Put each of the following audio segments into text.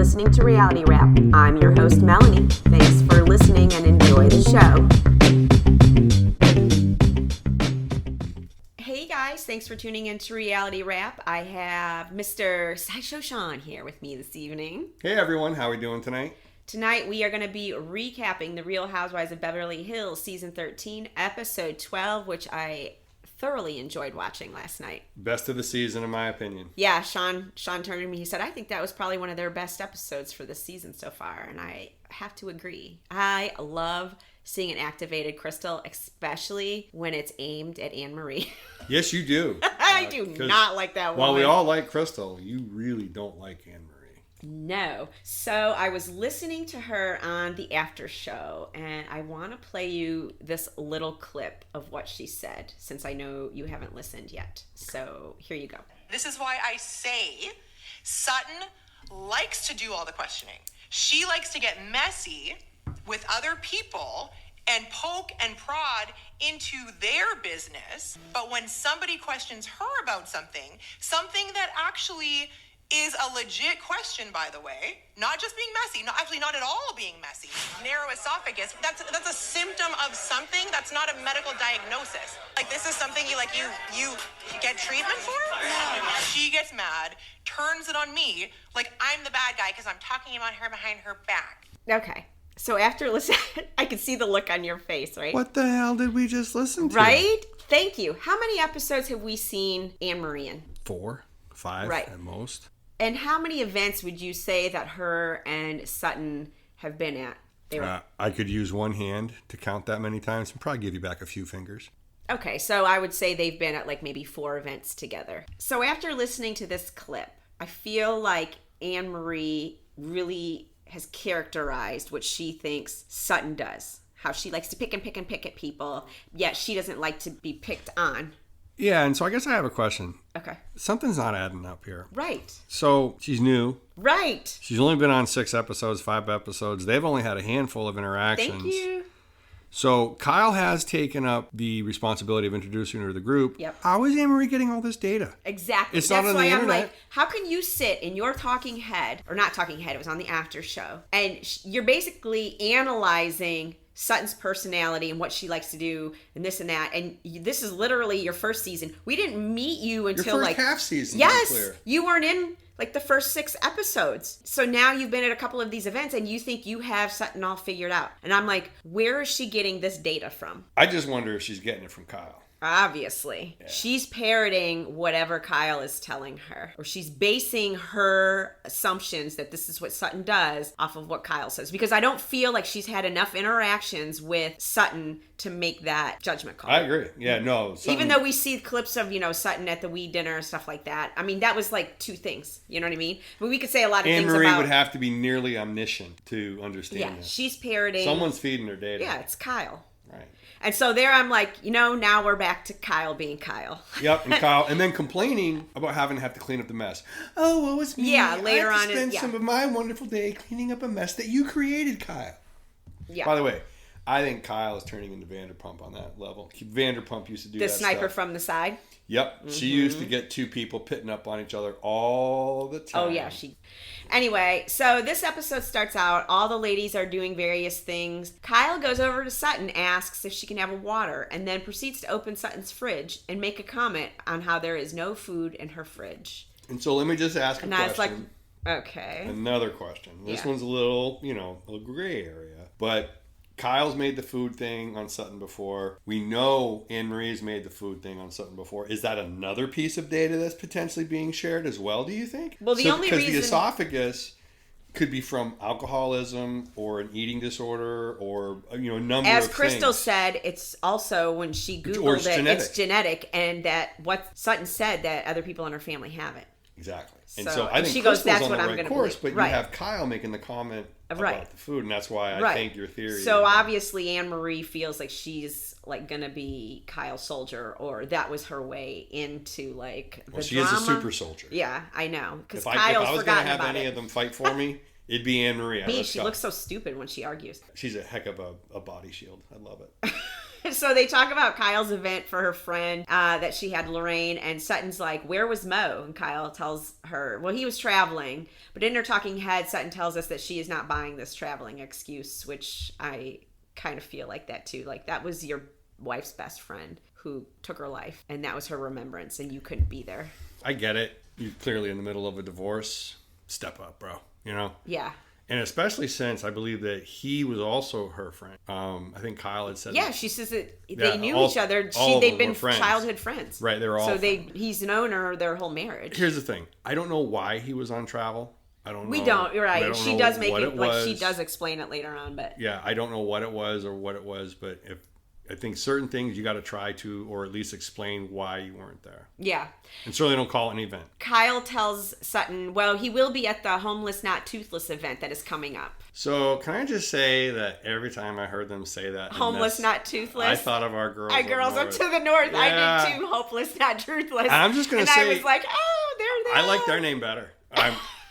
listening to Reality Wrap. I'm your host, Melanie. Thanks for listening and enjoy the show. Hey guys, thanks for tuning in to Reality Wrap. I have Mr. Sideshow Sean here with me this evening. Hey everyone, how are we doing tonight? Tonight we are going to be recapping The Real Housewives of Beverly Hills Season 13, Episode 12, which I thoroughly enjoyed watching last night. Best of the season, in my opinion. Yeah, Sean turned to me. He said, I think that was probably one of their best episodes for this season so far. And I have to agree. I love seeing an activated Crystal, especially when it's aimed at Annmarie. Yes, you do. I do not like that one. While we all like Crystal, you really don't like Annmarie. No. So I was listening to her on the after show, and I want to play you this little clip of what she said, since I know you haven't listened yet. So here you go. This is why I say Sutton likes to do all the questioning. She likes to get messy with other people and poke and prod into their business. But when somebody questions her about something that actually is a legit question, by the way, not just being messy, not at all being messy. Narrow esophagus, that's a symptom of something. That's not a medical diagnosis. Like, this is something you get treatment for? No. She gets mad, turns it on me, like I'm the bad guy because I'm talking about her behind her back. Okay. So after listening, I could see the look on your face, right? What the hell did we just listen to? Right? Thank you. How many episodes have we seen Annmarie in? 4, 5 right. at most. And how many events would you say that her and Sutton have been at? I could use one hand to count that many times and probably give you back a few fingers. Okay, so I would say they've been at like maybe 4 events together. So after listening to this clip, I feel like Annmarie really has characterized what she thinks Sutton does. How she likes to pick at people, yet she doesn't like to be picked on. Yeah, and so I guess I have a question. Okay. Something's not adding up here. Right. So she's new. Right. She's only been on 6 episodes, 5 episodes. They've only had a handful of interactions. Thank you. So Kyle has taken up the responsibility of introducing her to the group. Yep. How is Annmarie getting all this data? Exactly. It's That's not on why the I'm internet. like, how can you sit in your talking head, or not talking head, it was on the after show, and you're basically analyzing Sutton's personality and what she likes to do and this and that, and this is literally your first season. We didn't meet you until Your first like half season. Yes, to be clear. you weren't in like the first 6 episodes. So now you've been at a couple of these events and you think you have Sutton all figured out. And I'm like, where is she getting this data from? I just wonder if she's getting it from Kyle. Obviously. Yeah. She's parroting whatever Kyle is telling her. Or she's basing her assumptions that this is what Sutton does off of what Kyle says. Because I don't feel like she's had enough interactions with Sutton to make that judgment call. I agree. Yeah, no. Sutton, even though we see clips of, Sutton at the weed dinner and stuff like that. I mean, that was like 2 things. You know what I mean? But we could say a lot of things about... Annmarie would have to be nearly omniscient to understand this. She's parroting... Someone's feeding her data. Yeah, it's Kyle. Right. And so there I'm like, now we're back to Kyle being Kyle. Yep, and Kyle, and then complaining about having to have to clean up the mess. Oh, what was me? Yeah, later I on. had to spend some of my wonderful day cleaning up a mess that you created, Kyle. Yeah. By the way, I think Kyle is turning into Vanderpump on that level. Vanderpump used to do the that sniper stuff. from the side. Yep, Mm-hmm. She used to get 2 people pitting up on each other all the time. Oh yeah, Anyway, so this episode starts out, all the ladies are doing various things. Kyle goes over to Sutton, asks if she can have a water, and then proceeds to open Sutton's fridge and make a comment on how there is no food in her fridge. And so let me just ask a And I was like, question. okay. Another question. This Yeah. one's a little, a little gray area. But Kyle's made the food thing on Sutton before. We know Annmarie's made the food thing on Sutton before. Is that another piece of data that's potentially being shared as well, do you think? Well, the only reason... Because the esophagus could be from alcoholism or an eating disorder or, a number of things. As Crystal said, it's also, when she Googled it, it's genetic. And that what Sutton said, that other people in her family have it. Exactly. And So so I think she goes, Crystal's that's on what the I'm right gonna course, believe. but Right. you have Kyle making the comment about the food, and that's why I think your theory So is... obviously Annmarie feels like she's like gonna be Kyle's soldier, or that was her way into like the she drama. is a super soldier. Yeah, I know. Because If Kyle's I was forgotten going to have about any it. of them fight for me, it'd be Annmarie. Me, she looks so stupid when she argues. She's a heck of a body shield. I love it. So they talk about Kyle's event for her friend that she had, Lorraine, and Sutton's like, where was Mo? And Kyle tells her, well, he was traveling. But in her talking head, Sutton tells us that she is not buying this traveling excuse, which I kind of feel like that too. Like, that was your wife's best friend who took her life, and that was her remembrance, and you couldn't be there. I get it. You're clearly in the middle of a divorce. Step up, bro. You know? Yeah. And especially since I believe that he was also her friend. I think Kyle had said Yeah, that. she says that they knew each other. All of They've them been were friends. childhood friends. Right, they were all So friends. he's known her their whole marriage. Here's the thing. I don't know why he was on travel. I don't know. We don't. You're right. I don't She know does make what it like was. she does explain it later on, but Yeah, I don't know what it was, but if I think certain things you got to try to, or at least explain why you weren't there. yeah. And certainly don't call it an event. Kyle tells Sutton, well, he will be at the Homeless Not Toothless event that is coming up. So can I just say that every time I heard them say that, Homeless Not Toothless. I thought of our girls. Our girls up to the north. Yeah. I did too. Hopeless Not Truthless. And I'm just gonna and say, I was like, oh, they're there. I like their name better.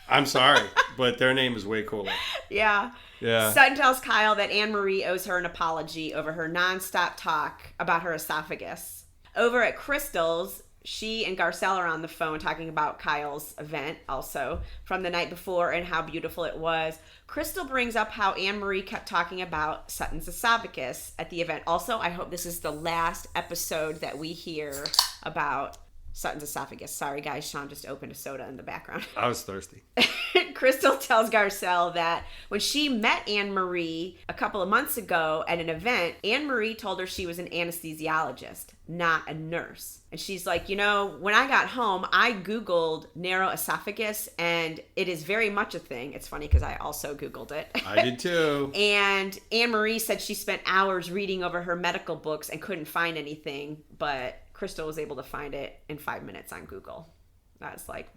I'm sorry, but their name is way cooler. Yeah. Yeah. Sutton tells Kyle that Annmarie owes her an apology over her nonstop talk about her esophagus. Over at Crystal's, she and Garcelle are on the phone talking about Kyle's event also from the night before and how beautiful it was. Crystal brings up how Annmarie kept talking about Sutton's esophagus at the event. Also, I hope this is the last episode that we hear about Sutton's esophagus. Sorry, guys. Sean just opened a soda in the background. I was thirsty. Crystal tells Garcelle that when she met Annmarie a couple of months ago at an event, Annmarie told her she was an anesthesiologist, not a nurse. And she's like, you know, when I got home, I Googled narrow esophagus, and it is very much a thing. It's funny because I also Googled it. I did too. And Annmarie said she spent hours reading over her medical books and couldn't find anything, but Crystal was able to find it in 5 minutes on Google. I was like,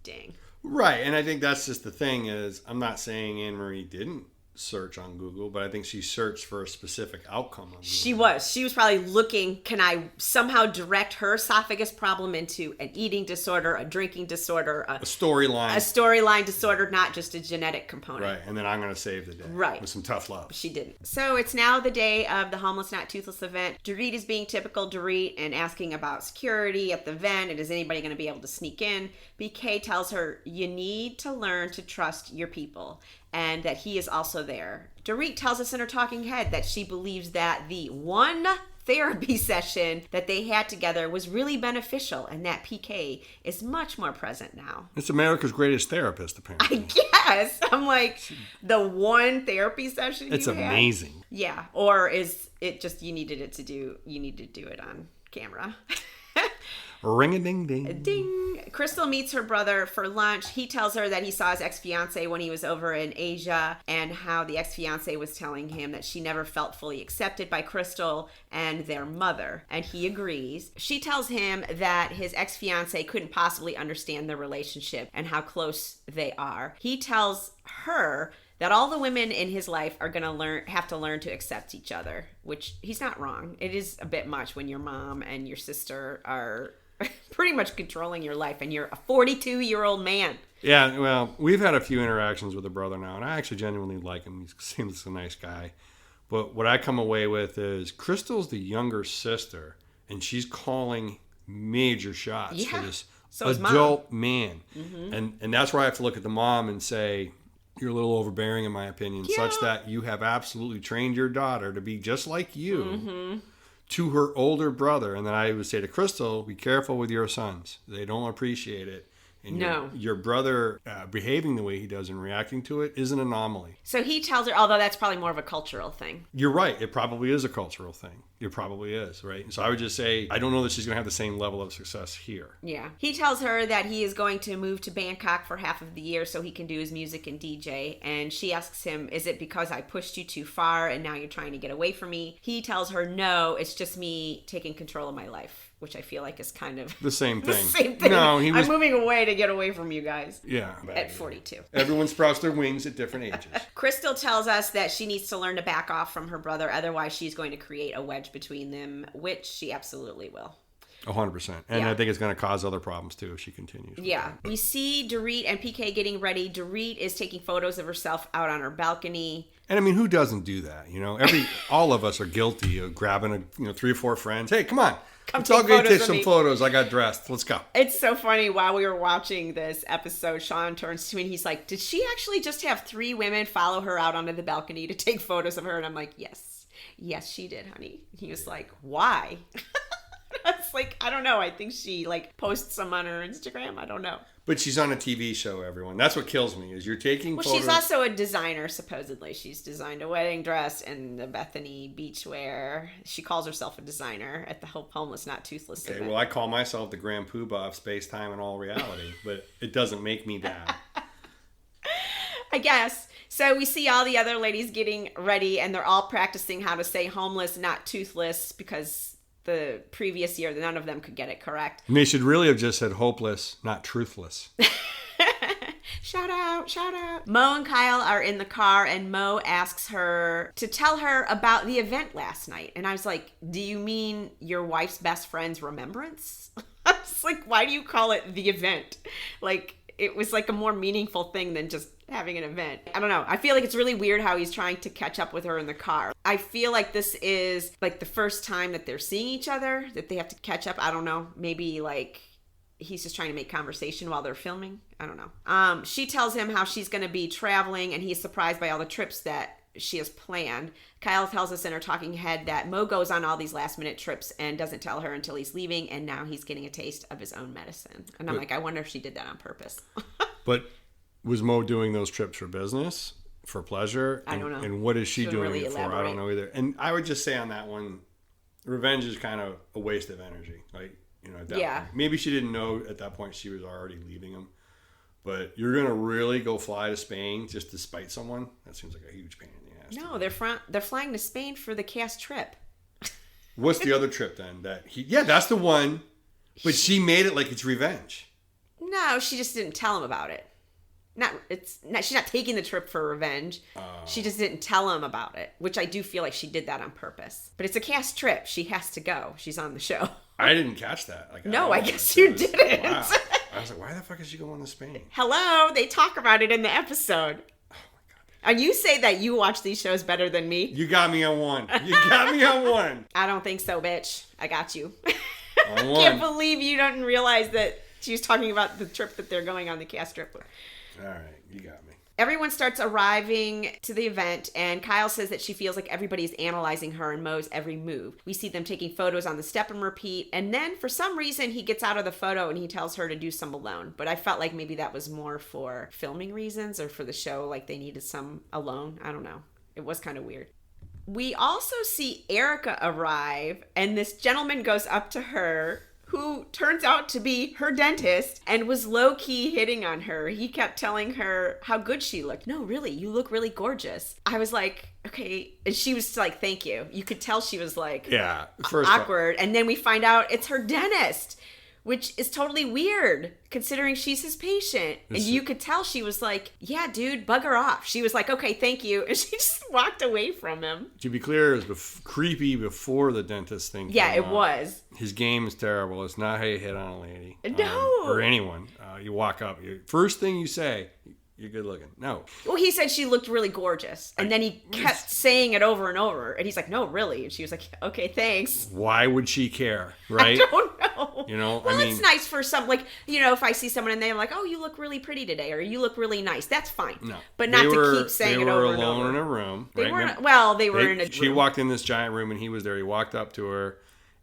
dang. Right, and I think that's just the thing is, I'm not saying Annmarie didn't search on Google, but I think she searched for a specific outcome on Google. She was probably looking, can I somehow direct her esophagus problem into an eating disorder, a drinking disorder, A storyline disorder, not just a genetic component. Right, and then I'm going to save the day. Right. With some tough love. She didn't. So it's now the day of the Homeless Not Toothless event. Dorit is being typical Dorit and asking about security at the event and is anybody going to be able to sneak in. BK tells her, you need to learn to trust your people, and that he is also there. Dorit tells us in her talking head that she believes that the one therapy session that they had together was really beneficial and that PK is much more present now. It's America's greatest therapist, apparently. I guess. I'm like, the one therapy session It's you had? amazing. Yeah. Or is it just you needed to do it on camera? Ring-a-ding-ding. Ding. Crystal meets her brother for lunch. He tells her that he saw his ex-fiance when he was over in Asia and how the ex-fiance was telling him that she never felt fully accepted by Crystal and their mother. And he agrees. She tells him that his ex-fiance couldn't possibly understand their relationship and how close they are. He tells her that all the women in his life are going to have to learn to accept each other, which he's not wrong. It is a bit much when your mom and your sister are pretty much controlling your life and you're a 42-year-old man. Yeah, well, we've had a few interactions with a brother now, and I actually genuinely like him. He seems a nice guy. But what I come away with is Crystal's the younger sister, and she's calling major shots for this adult man. Mm-hmm. And that's where I have to look at the mom and say, you're a little overbearing in my opinion, such that you have absolutely trained your daughter to be just like you to her older brother. And then I would say to Crystal, be careful with your sons. They don't appreciate it. And your brother behaving the way he does and reacting to it is an anomaly. So he tells her, although that's probably more of a cultural thing. You're right. It probably is a cultural thing. It probably is, right? So I would just say, I don't know that she's going to have the same level of success here. Yeah. He tells her that he is going to move to Bangkok for half of the year so he can do his music and DJ. And she asks him, is it because I pushed you too far and now you're trying to get away from me? He tells her, no, it's just me taking control of my life, which I feel like is kind of the same thing. The same thing. No, I'm moving away to get away from you guys. Yeah. At 42. Everyone sprouts their wings at different ages. Crystal tells us that she needs to learn to back off from her brother, otherwise she's going to create a wedge between them, which she absolutely will. 100%. And Yeah. I think it's going to cause other problems too if she continues. Yeah. We see Dorit and PK getting ready. Dorit is taking photos of herself out on her balcony. And I mean, who doesn't do that? You know, all of us are guilty of grabbing 3 or 4 friends. Hey, come on. Let's all go take some photos. I got dressed. Let's go. It's so funny. While we were watching this episode, Sean turns to me and he's like, did she actually just have 3 women follow her out onto the balcony to take photos of her? And I'm like, yes. Yes, she did, honey. He was like, why? I was like, I don't know. I think she posts some on her Instagram. I don't know. But she's on a TV show, everyone. That's what kills me, is you're taking photos. She's also a designer, supposedly. She's designed a wedding dress and the Bethany beachwear. She calls herself a designer at the Homeless Not Toothless event. Well, I call myself the Grand Poobah of space, time, and all reality. But it doesn't make me that. I guess. So we see all the other ladies getting ready, and they're all practicing how to say homeless, not toothless, because the previous year, none of them could get it correct. And they should really have just said hopeless, not truthless. Shout out, shout out. Mo and Kyle are in the car, and Mo asks her to tell her about the event last night. And I was like, do you mean your wife's best friend's remembrance? I was like, why do you call it the event? It was a more meaningful thing than just having an event. I don't know. I feel like it's really weird how he's trying to catch up with her in the car. I feel like this is the first time that they're seeing each other, that they have to catch up. I don't know. Maybe he's just trying to make conversation while they're filming. I don't know. She tells him how she's going to be traveling, and he's surprised by all the trips that she has planned. Kyle tells us in her talking head that Mo goes on all these last minute trips and doesn't tell her until he's leaving, and now he's getting a taste of his own medicine. And I'm like, I wonder if she did that on purpose. But was Mo doing those trips for business, for pleasure? I don't know. And what is she doing really it for? I don't know either. And I would just say on that one, revenge is kind of a waste of energy. Yeah. Maybe she didn't know at that point she was already leaving him. But you're going to really go fly to Spain just to spite someone? That seems like a huge pain in the ass. No, they're flying to Spain for the cast trip. What's the other trip then? That's the one. But she made it like it's revenge. No, she just didn't tell him about it. She's not taking the trip for revenge. She just didn't tell him about it, which I do feel like she did that on purpose. But it's a cast trip. She has to go. She's on the show. I didn't catch that. No, I guess you didn't. Wow. I was like, why the fuck is she going to Spain? Hello, they talk about it in the episode. Oh my god. And you say that you watch these shows better than me. You got me on one. I don't think so, bitch. I got you. On I one. can't believe you didn't realize that she was talking about the trip that they're going on, the cast trip. All right, you got me. Everyone starts arriving to the event, and Kyle says that she feels like everybody's analyzing her and Mo's every move. We see them taking photos on the step and repeat, and then for some reason he gets out of the photo and he tells her to do some alone. But I felt like maybe that was more for filming reasons or for the show, like they needed some alone. I don't know. It was kind of weird. We also see Erica arrive, and this gentleman goes up to her, who turns out to be her dentist, and was low-key hitting on her. He kept telling her how good she looked. No, really, you look really gorgeous. I was like, okay. And she was like, thank you. You could tell she was awkward. And then we find out it's her dentist, which is totally weird considering she's his patient. And you could tell she was like, yeah, dude, bug her off. She was like, okay, thank you. And she just walked away from him. To be clear, it was creepy before the dentist thing came Yeah, it out. was. His game is terrible. It's not how you hit on a lady. No. Or anyone. You walk up. First thing you say, you're good looking. No. Well, he said she looked really gorgeous. And then he kept saying it over and over. And he's like, no, really. And she was like, okay, thanks. Why would she care, right? I don't know. Well, it's nice for some, if I see someone and they're like, oh, you look really pretty today, or you look really nice. That's fine. No. But not to keep saying it over and over. They were alone in a room. They right? were in a room. She walked in this giant room and he was there. He walked up to her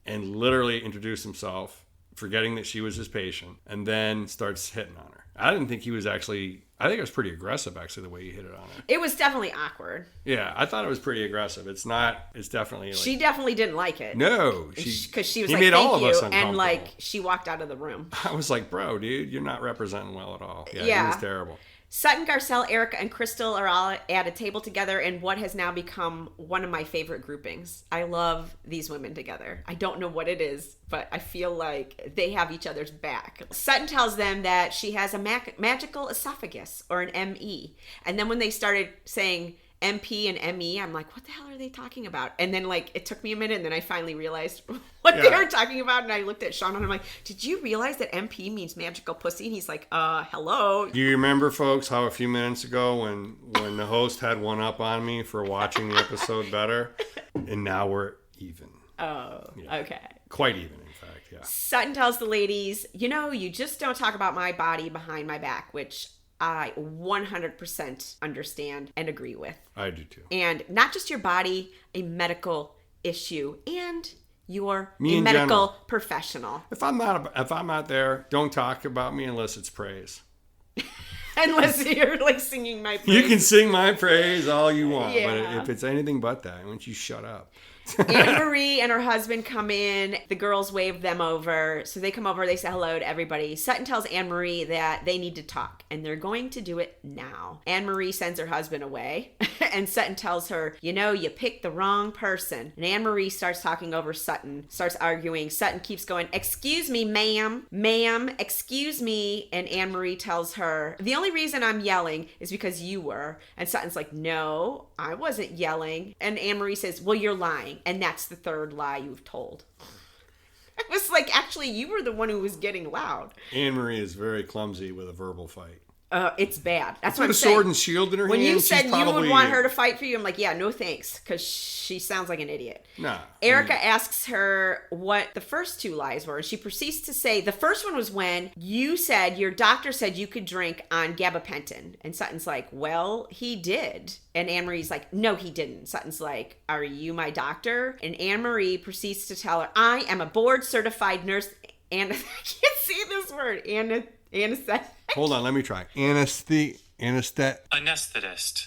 and literally introduced himself, forgetting that she was his patient, and then starts hitting on her. I didn't think he was actually... I think it was pretty aggressive, actually, the way he hit it on her. It was definitely awkward. Yeah, I thought it was pretty aggressive. It's definitely... She definitely didn't like it. No. Because she was he like, made all thank of us you. uncomfortable. And, she walked out of the room. I was like, bro, dude, you're not representing well at all. Yeah. It was terrible. Sutton, Garcelle, Erica, and Crystal are all at a table together in what has now become one of my favorite groupings. I love these women together. I don't know what it is, but I feel like they have each other's back. Sutton tells them that she has a magical esophagus, or an ME. And then when they started saying MP and ME. I'm like, what the hell are they talking about? And then like it took me a minute, and then I finally realized what they were talking about. And I looked at Sean and I'm like, did you realize that MP means magical pussy? And he's like, hello. Do you remember, folks, how a few minutes ago when the host had one up on me for watching the episode better, and now we're even. Oh, okay. Quite even, in fact, yeah. Sutton tells the ladies, you just don't talk about my body behind my back, which I 100% understand and agree with. I do too. And not just your body, a medical issue, and you're Me a in medical general. professional. If I'm not there, don't talk about me unless it's praise. Unless you're like singing my praise. You can sing my praise all you want, Yeah. but if it's anything but that, why don't you shut up? Annmarie and her husband come in. The girls wave them over. So they come over. They say hello to everybody. Sutton tells Annmarie that they need to talk, and they're going to do it now. Annmarie sends her husband away, and Sutton tells her, you picked the wrong person. And Annmarie starts talking over Sutton, starts arguing. Sutton keeps going, excuse me, ma'am. Ma'am, excuse me. And Annmarie tells her, the only reason I'm yelling is because you were. And Sutton's like, no, I wasn't yelling. And Annmarie says, well, you're lying. And that's the third lie you've told. I was like, actually, you were the one who was getting loud. Annmarie is very clumsy with a verbal fight. It's bad. That's what Put I'm a saying. sword and shield in her When hand. you said she's you probably, would want her to fight for you, I'm like, yeah, no thanks, because she sounds like an idiot. Nah. Erica asks her what the first two lies were, and she proceeds to say the first one was when you said your doctor said you could drink on gabapentin. And Sutton's like, well, he did. And Annmarie's like, no, he didn't. Sutton's like, are you my doctor? And Annmarie proceeds to tell her, I am a board-certified nurse, and I can't say this word, anesthetic. Hold on, let me try. Anesthetist.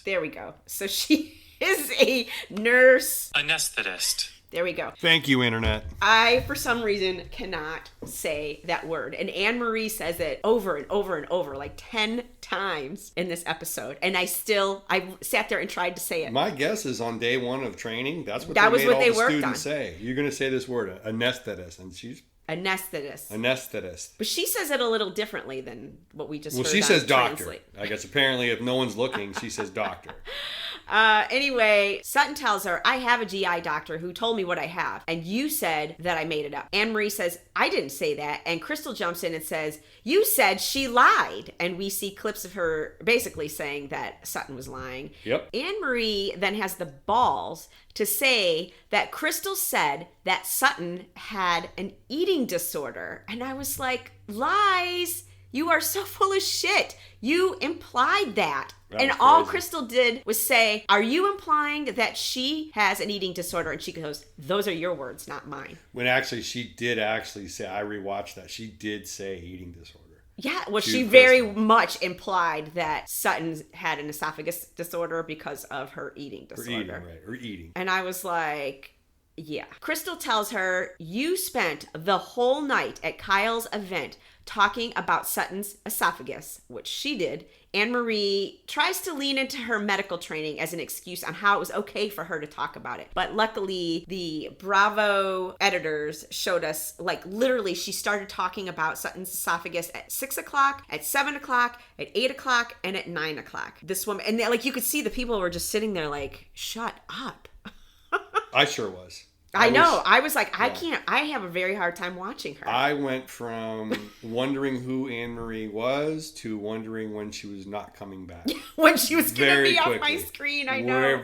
There we go. So she is a nurse. Anesthetist. There we go. Thank you, Internet. I, for some reason, cannot say that word. And Annmarie says it over and over and over, like 10 times in this episode. And I sat there and tried to say it. My guess is on day one of training, that's what That they was made what all they the worked students on. say. You're going to say this word, anesthetist, and she's Anesthetist. anesthetist. But she says it a little differently than what we just heard. Well, she says doctor. Translate. I guess apparently if no one's looking, she says doctor. Anyway, Sutton tells her, I have a GI doctor who told me what I have, and you said that I made it up. Annmarie says, I didn't say that, and Crystal jumps in and says, you said she lied. And we see clips of her basically saying that Sutton was lying. Yep. Annmarie then has the balls to say that Crystal said that Sutton had an eating disorder. And I was like, lies. You are so full of shit. You implied that. And was all crazy. Crystal did was say, are you implying that she has an eating disorder? And she goes, those are your words, not mine. When actually she did actually say, I rewatched that, she did say eating disorder. Yeah, well, To she very Crystal. much implied that Sutton had an esophagus disorder because of her eating Or disorder. eating, right. Or eating. And I was like, yeah. Crystal tells her, you spent the whole night at Kyle's event talking about Sutton's esophagus, which she did. Annmarie tries to lean into her medical training as an excuse on how it was okay for her to talk about it. But luckily, the Bravo editors showed us, like, literally, she started talking about Sutton's esophagus at 6 o'clock, at 7 o'clock, at 8 o'clock, and at 9 o'clock. This woman, and like, you could see the people were just sitting there like, shut up. I sure was. I know. I was like, I can't. I have a very hard time watching her. I went from wondering who Annmarie was to wondering when she was not coming back. When she was going to Very be off my quickly. screen, I know.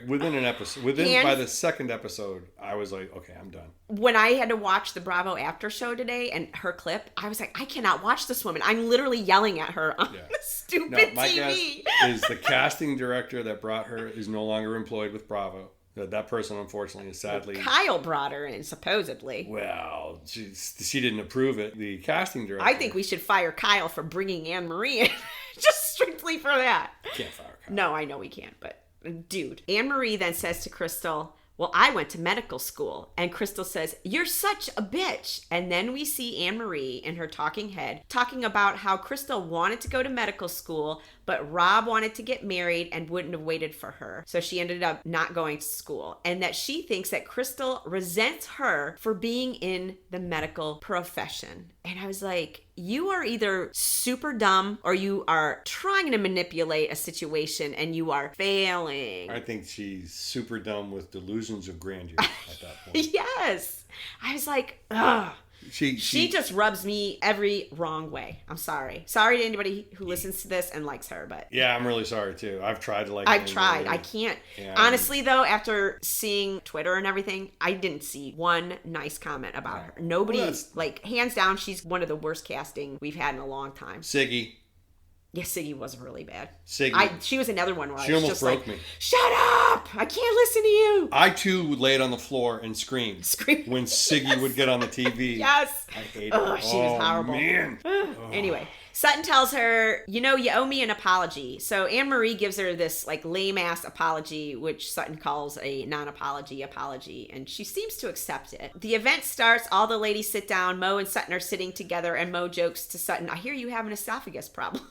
Within an episode. By the second episode, I was like, okay, I'm done. When I had to watch the Bravo after show today and her clip, I was like, I cannot watch this woman. I'm literally yelling at her on the stupid No, my TV. guess is the casting director that brought her is no longer employed with Bravo. That person, unfortunately, is sadly... Kyle brought her in, supposedly. Well, she didn't approve it. The casting director... I think we should fire Kyle for bringing Annmarie in. Just strictly for that. Can't fire Kyle. No, I know we can't, but dude. Annmarie then says to Crystal, well, I went to medical school. And Crystal says, you're such a bitch. And then we see Annmarie in her talking head talking about how Crystal wanted to go to medical school, but Rob wanted to get married and wouldn't have waited for her. So she ended up not going to school. And that she thinks that Crystal resents her for being in the medical profession. And I was like, you are either super dumb or you are trying to manipulate a situation and you are failing. I think she's super dumb with delusions of grandeur at that point. Yes. I was like, ugh. She just rubs me every wrong way. I'm sorry. Sorry to anybody who listens to this and likes her, but yeah, I'm really sorry too. I've tried to like. I've tried. I can't. Yeah. Honestly, though, after seeing Twitter and everything, I didn't see one nice comment about her. Nobody, like, hands down, she's one of the worst casting we've had in a long time. Siggy. Yeah, Siggy was really bad. Siggy. She was another one where she I was almost just broke like, me. Shut up! I can't listen to you. I too would lay it on the floor and scream. When Siggy would get on the TV. Yes. I hated her. it. She was horrible. Man. Anyway, Sutton tells her, you owe me an apology. So Annmarie gives her this like lame ass apology, which Sutton calls a non-apology apology, and she seems to accept it. The event starts, all the ladies sit down, Mo and Sutton are sitting together, and Mo jokes to Sutton, I hear you have an esophagus problem.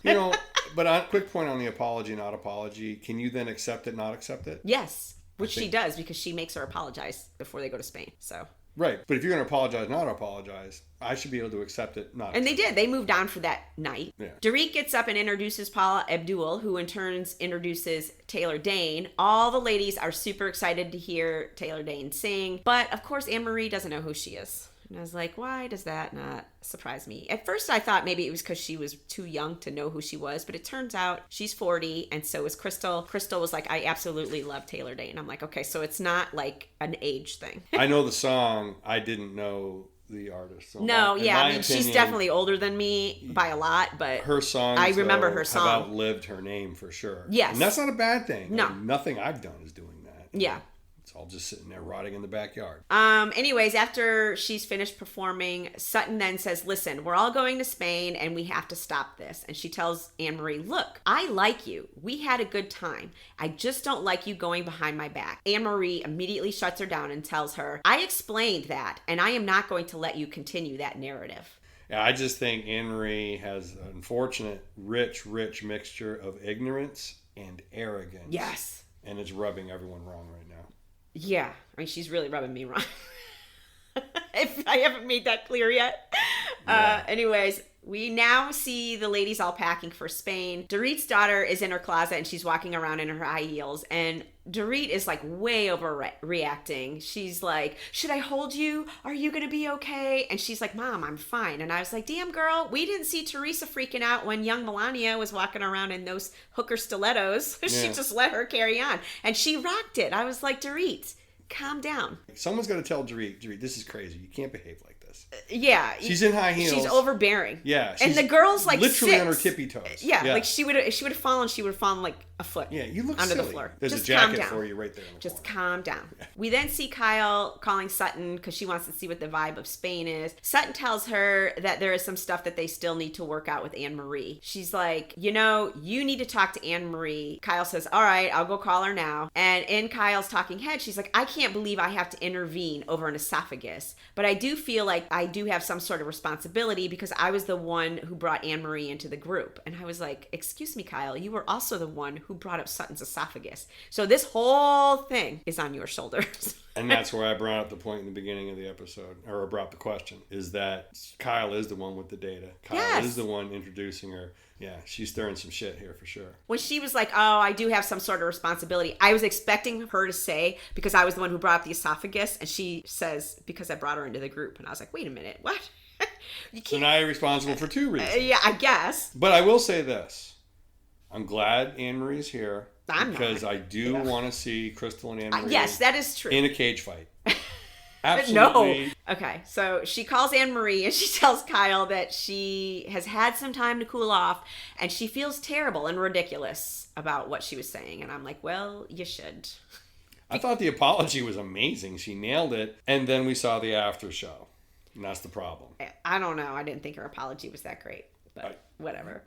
But quick point on the apology, not apology. Can you then accept it, not accept it? Yes, which she does because she makes her apologize before they go to Spain. So. Right, but if you're going to apologize, not apologize, I should be able to accept it, not. And they did. They moved on for that night. Yeah. Dorit gets up and introduces Paula Abdul, who in turn introduces Taylor Dane. All the ladies are super excited to hear Taylor Dane sing, but of course Annmarie doesn't know who she is. And I was like, why does that not surprise me? At first I thought maybe it was because she was too young to know who she was, but it turns out she's 40 and so is Crystal. Crystal was like, I absolutely love Taylor Dane. I'm like, okay, so it's not like an age thing. I know the song. I didn't know the artist. So no, yeah, I mean, opinion, she's definitely older than me by a lot, but her songs, I remember her song. Have outlived her name for sure. Yes. And that's not a bad thing. No. Nothing I've done is doing that. Yeah. It's all just sitting there rotting in the backyard. Anyways, after she's finished performing, Sutton then says, listen, we're all going to Spain and we have to stop this. And she tells Annmarie, look, I like you. We had a good time. I just don't like you going behind my back. Annmarie immediately shuts her down and tells her, I explained that and I am not going to let you continue that narrative. Yeah, I just think Annmarie has an unfortunate, rich mixture of ignorance and arrogance. Yes. And it's rubbing everyone wrong right now. Yeah, I mean, she's really rubbing me wrong. If I haven't made that clear yet. Yeah. Anyways, we now see the ladies all packing for Spain. Dorit's daughter is in her closet and she's walking around in her high heels. And Dorit is like way overreacting. She's like, should I hold you? Are you going to be okay? And she's like, Mom, I'm fine. And I was like, damn girl, we didn't see Teresa freaking out when young Melania was walking around in those hooker stilettos. Yeah. She just let her carry on. And she rocked it. I was like, Dorit, calm down. Someone's got to tell Dorit, this is crazy. You can't behave like this. Yeah. She's in high heels. She's overbearing. Yeah. And the girl's like literally 6. on her tippy toes. Yeah, like she would have fallen like a foot. Yeah, you look under silly. the floor. There's just a jacket calm down. for you right there. Just calm down. We then see Kyle calling Sutton because she wants to see what the vibe of Spain is. Sutton tells her that there is some stuff that they still need to work out with Annmarie. She's like, you need to talk to Annmarie. Kyle says, all right, I'll go call her now. And in Kyle's talking head, she's like, I can't believe I have to intervene over an esophagus. But I do feel like I do have some sort of responsibility because I was the one who brought Annmarie into the group. And I was like, excuse me, Kyle, you were also the one who brought up Sutton's esophagus. So this whole thing is on your shoulders. And that's where I brought up the point in the beginning of the episode, or I brought the question, is that Kyle is the one with the data. Kyle is the one introducing her. Yeah, she's stirring some shit here for sure. When she was like, oh, I do have some sort of responsibility, I was expecting her to say, because I was the one who brought up the esophagus, and she says, because I brought her into the group. And I was like, wait a minute, what? So now you're responsible for 2 reasons. Yeah, I guess. But I will say this. I'm glad Annmarie's here. Because I do want to see Crystal and Annmarie. Yes, that is true. In a cage fight. Absolutely. No. Okay, so she calls Annmarie and she tells Kyle that she has had some time to cool off and she feels terrible and ridiculous about what she was saying. And I'm like, well, you should. I thought the apology was amazing. She nailed it. And then we saw the after show. And that's the problem. I don't know. I didn't think her apology was that great. But whatever.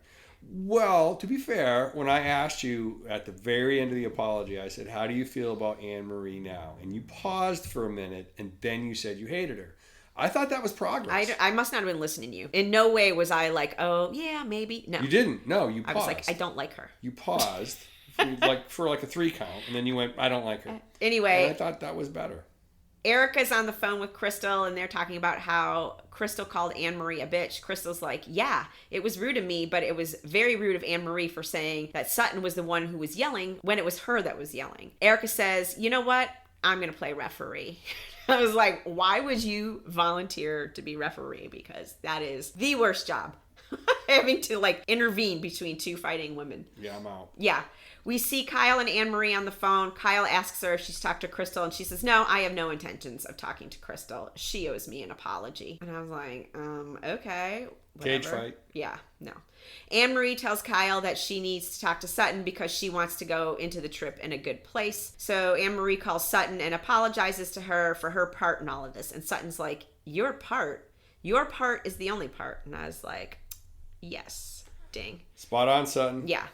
Well, to be fair, when I asked you at the very end of the apology, I said, how do you feel about Annmarie now? And you paused for a minute, and then you said you hated her. I thought that was progress. I must not have been listening to you. In no way was I like, oh, yeah, maybe. No. You didn't. No, you paused. I was like, I don't like her. You paused for like a 3 count, and then you went, I don't like her. Anyway. And I thought that was better. Erica's on the phone with Crystal, and they're talking about how Crystal called Annmarie a bitch. Crystal's like, yeah, it was rude of me, but it was very rude of Annmarie for saying that Sutton was the one who was yelling when it was her that was yelling. Erica says, you know what? I'm going to play referee. I was like, why would you volunteer to be referee? Because that is the worst job. Having to like intervene between two fighting women. Yeah, I'm out. Yeah. We see Kyle and Annmarie on the phone. Kyle asks her if she's talked to Crystal, and she says, no, I have no intentions of talking to Crystal. She owes me an apology. And I was like, okay. Whatever. Cage fight. Yeah, no. Annmarie tells Kyle that she needs to talk to Sutton because she wants to go into the trip in a good place. So Annmarie calls Sutton and apologizes to her for her part in all of this. And Sutton's like, your part is the only part. And I was like, yes, ding. Spot on, Sutton. Yeah.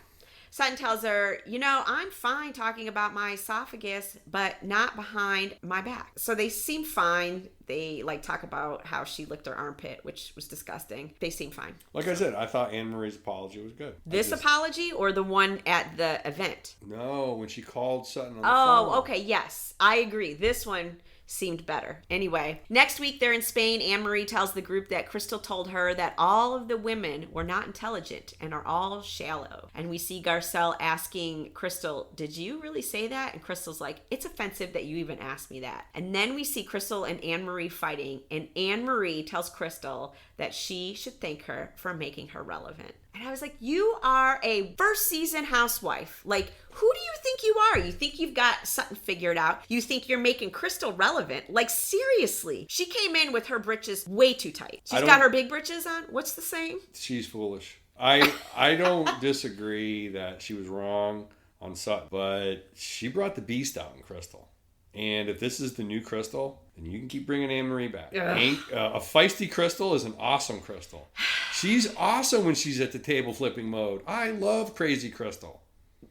Sutton tells her, you know, I'm fine talking about my esophagus, but not behind my back. So they seem fine. They like talk about how she licked her armpit, which was disgusting. They seem fine. Like I said, I thought Annmarie's apology was good. This apology or the one at the event? No, when she called Sutton on the phone. Oh, okay, yes. I agree. This one seemed better. Anyway, next week they're in Spain. Annmarie tells the group that Crystal told her that all of the women were not intelligent and are all shallow. And we see Garcelle asking Crystal, did you really say that? And Crystal's like, it's offensive that you even asked me that. And then we see Crystal and Annmarie fighting, and Annmarie tells Crystal that she should thank her for making her relevant. And I was like, you are a first season housewife. Like, who do you think you are? You think you've got Sutton figured out? You think you're making Crystal relevant? Like, seriously. She came in with her britches way too tight. She's got her big britches on. What's the saying? She's foolish. I don't disagree that she was wrong on Sutton, but she brought the beast out in Crystal. And if this is the new Crystal, then you can keep bringing Annmarie back. A feisty Crystal is an awesome Crystal. She's awesome when she's at the table flipping mode. I love crazy Crystal.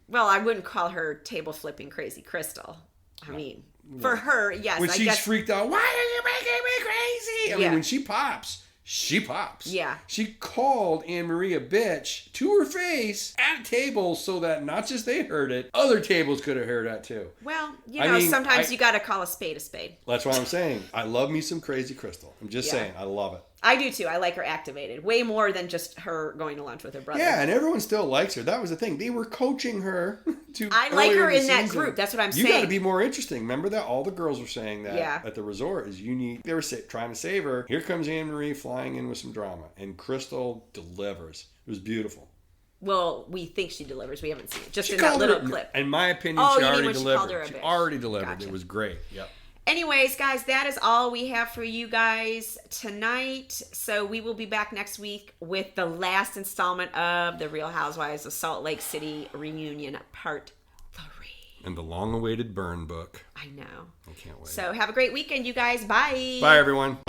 Well, I wouldn't call her table flipping crazy Crystal. I mean, for her, yes. When she's freaked out, why are you making me crazy? I mean, when she pops. Yeah. She called Annmarie a bitch to her face at a table so that not just they heard it, other tables could have heard that too. Well, sometimes you got to call a spade a spade. That's what I'm saying. I love me some crazy Crystal. I'm just saying. I love it. I do too. I like her activated. Way more than just her going to lunch with her brother. Yeah, and everyone still likes her. That was the thing. They were coaching her to I like her in that group. That's what I'm saying. You got to be more interesting. Remember that? All the girls were saying that at the resort is they were trying to save her. Here comes Annmarie flying in with some drama. And Crystal delivers. It was beautiful. Well, we think she delivers. We haven't seen it. Just in that little clip. In my opinion, she already delivered. She already delivered. Gotcha. It was great. Yep. Anyways, guys, that is all we have for you guys tonight. So we will be back next week with the last installment of The Real Housewives of Salt Lake City Reunion Part 3. And the long-awaited burn book. I know. I can't wait. So have a great weekend, you guys. Bye. Bye, everyone.